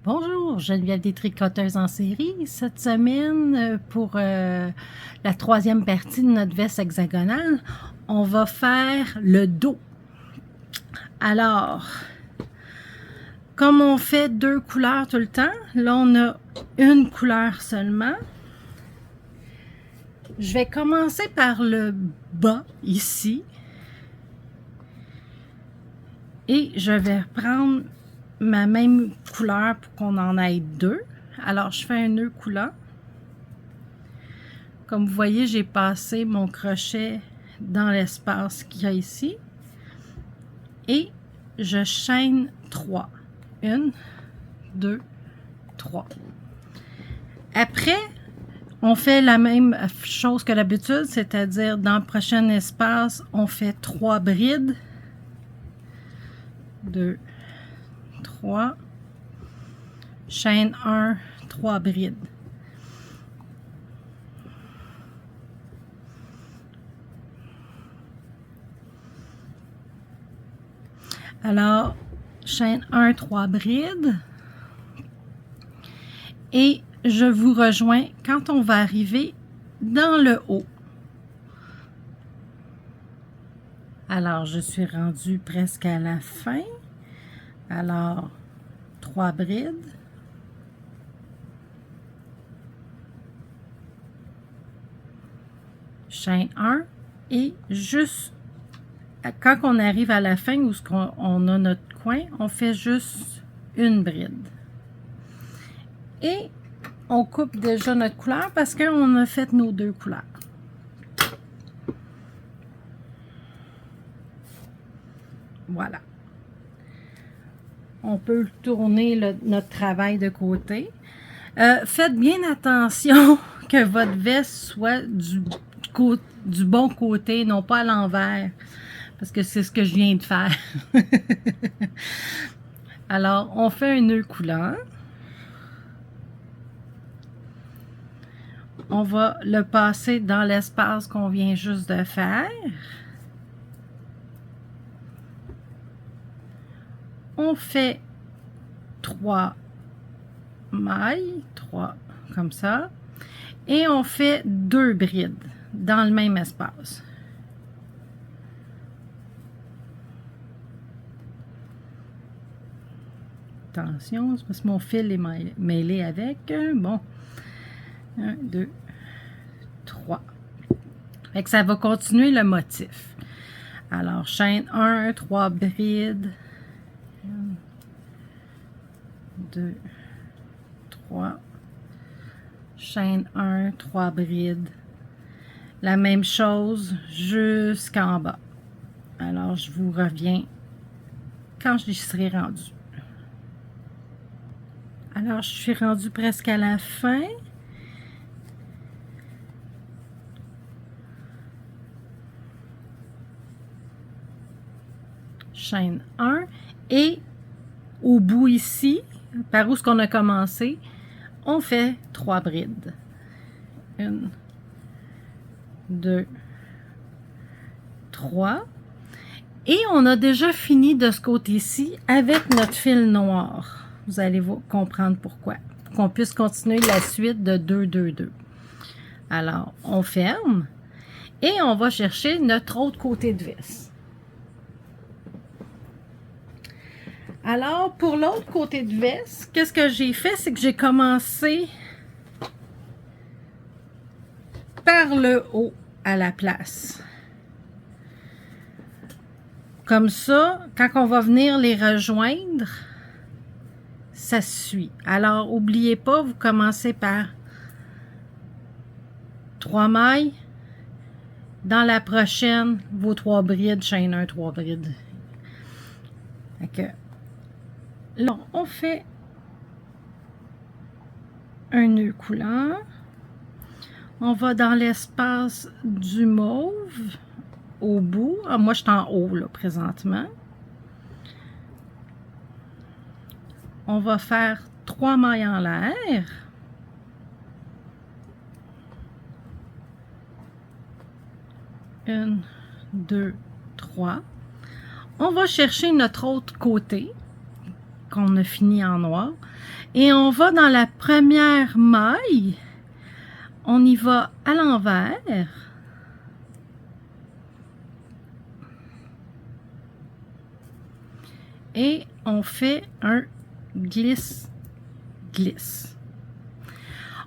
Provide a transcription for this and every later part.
Bonjour, Geneviève des Tricoteuses en série. Cette semaine, pour la troisième partie de notre veste hexagonale, on va faire le dos. Alors, comme on fait deux couleurs tout le temps, là on a une couleur seulement. Je vais commencer par le bas ici. Et je vais prendre ma même couleur pour qu'on en ait deux. Alors, je fais un nœud coulant. Comme vous voyez, j'ai passé mon crochet dans l'espace qu'il y a ici. Et je chaîne 3. 1, 2, 3. Après, on fait la même chose que d'habitude, c'est-à-dire dans le prochain espace, on fait 3 brides. 2, 3. Chaîne 1, 3 brides. Alors, chaîne 1, 3 brides. Et je vous rejoins quand on va arriver dans le haut. Alors, je suis rendue presque à la fin. Alors, 3 brides. Chaîne 1. Et juste quand on arrive à la fin où on a notre coin, on fait juste une bride. Et on coupe déjà notre couleur parce qu'on a fait nos deux couleurs. Voilà. On peut tourner notre travail de côté. Faites bien attention que votre veste soit du bon côté, non pas à l'envers, parce que c'est ce que je viens de faire. Alors, on fait un nœud coulant. On va le passer dans l'espace qu'on vient juste de faire. On fait 3 mailles, 3 comme ça, et on fait 2 brides dans le même espace. Attention, c'est parce que mon fil est mêlé avec. Bon, 1, 2, 3. Fait que ça va continuer le motif. Alors, chaîne 1, 3 brides. 1, 2, 3. Chaîne 1, 3 brides. La même chose jusqu'en bas. Alors, je vous reviens quand j'y serai rendue. Alors, je suis rendue presque à la fin. Chaîne 1. Et au bout ici, par où est-ce qu'on a commencé, on fait 3 brides. 1, 2, 3. Et on a déjà fini de ce côté-ci avec notre fil noir. Vous allez comprendre pourquoi. Pour qu'on puisse continuer la suite de 2, 2, 2. Alors, on ferme et on va chercher notre autre côté de veste. Alors, pour l'autre côté de veste, qu'est-ce que j'ai fait? C'est que j'ai commencé par le haut à la place. Comme ça, quand on va venir les rejoindre, ça suit. Alors, n'oubliez pas, vous commencez par 3 mailles. Dans la prochaine, vos 3 brides, chaîne 1, 3 brides. Fait que, là, on fait un nœud coulant. On va dans l'espace du mauve au bout. Ah, moi, je suis en haut, là, présentement. On va faire 3 mailles en l'air. Une, 2, 3. On va chercher notre autre côté. qu'on a fini en noir. Et on va dans la première maille. On y va à l'envers. Et on fait un glisse-glisse.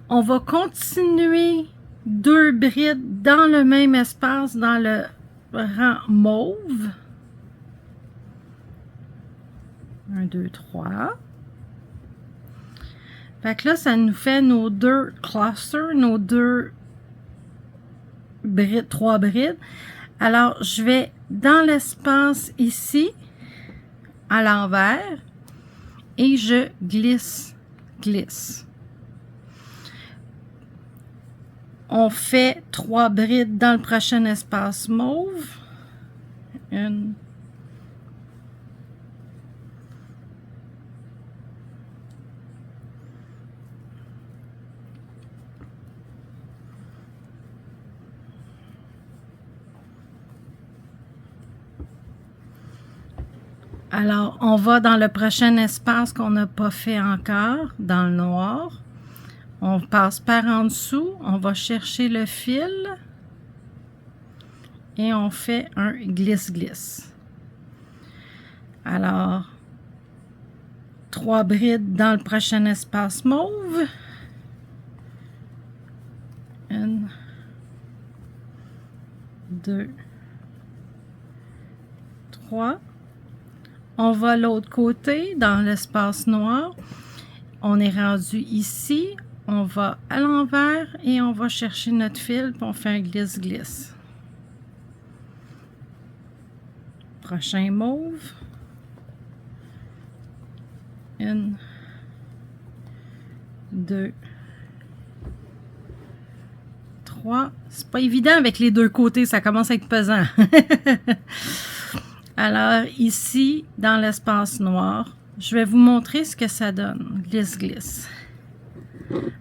On va continuer 2 brides dans le même espace, dans le rang mauve. 1, 2, 3. Fait que là, ça nous fait nos 2 clusters, nos 2 brides, 3 brides. Alors, je vais dans l'espace ici, à l'envers, et je glisse, glisse. On fait 3 brides dans le prochain espace mauve. 1, alors, on va dans le prochain espace qu'on n'a pas fait encore, dans le noir. On passe par en dessous, on va chercher le fil et on fait un glisse-glisse. Alors, 3 brides dans le prochain espace mauve. 1, 2, 3. On va à l'autre côté, dans l'espace noir. On est rendu ici. On va à l'envers et on va chercher notre fil, puis on fait un glisse-glisse. Prochain mauve. 1, 2, 3. C'est pas évident avec les deux côtés, ça commence à être pesant. Alors, ici, dans l'espace noir, je vais vous montrer ce que ça donne. Glisse-glisse.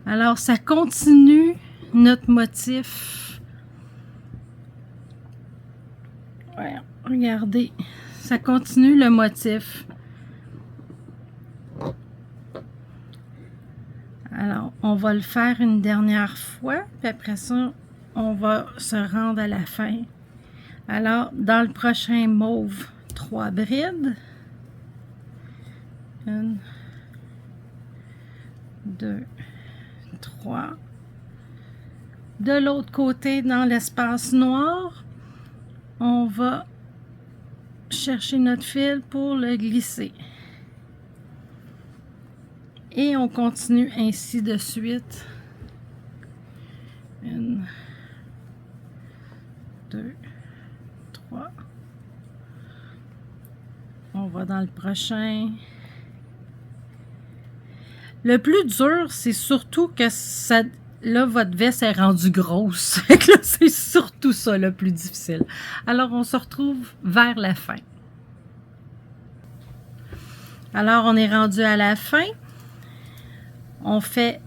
Alors, ça continue notre motif. Ouais, regardez, ça continue le motif. Alors, on va le faire une dernière fois, puis après ça, on va se rendre à la fin. Alors, dans le prochain mauve, 3 brides. 1, 2, 3. De l'autre côté, dans l'espace noir, on va chercher notre fil pour le glisser. Et on continue ainsi de suite. 1, 2, 3. On va dans le prochain. Le plus dur, c'est surtout que ça, là, votre veste est rendue grosse. C'est surtout ça le plus difficile. Alors, on se retrouve vers la fin. Alors, on est rendu à la fin. On fait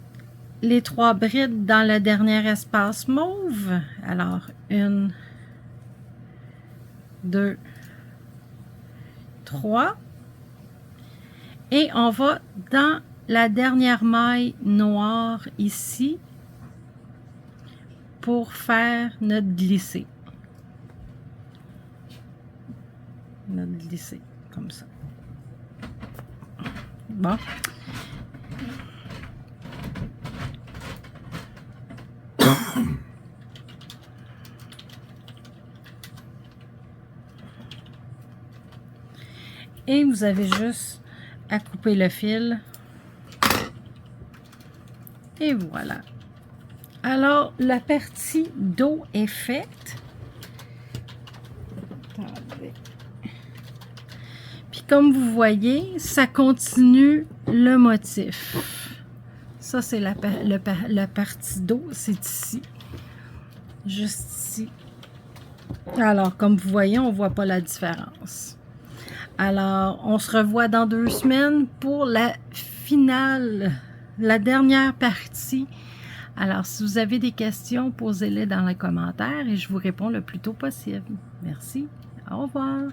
les 3 brides dans le dernier espace mauve. Alors, 1, 2, 3. Et on va dans la dernière maille noire ici pour faire notre glissé. Notre glissé, comme ça. Bon. Et vous avez juste à couper le fil. Et voilà. Alors, la partie dos est faite. Attendez. Puis comme vous voyez, ça continue le motif. Ça, c'est la partie dos, c'est ici. Juste ici. Alors, comme vous voyez, on ne voit pas la différence. Alors, on se revoit dans 2 semaines pour la finale, la dernière partie. Alors, si vous avez des questions, posez-les dans les commentaires et je vous réponds le plus tôt possible. Merci. Au revoir.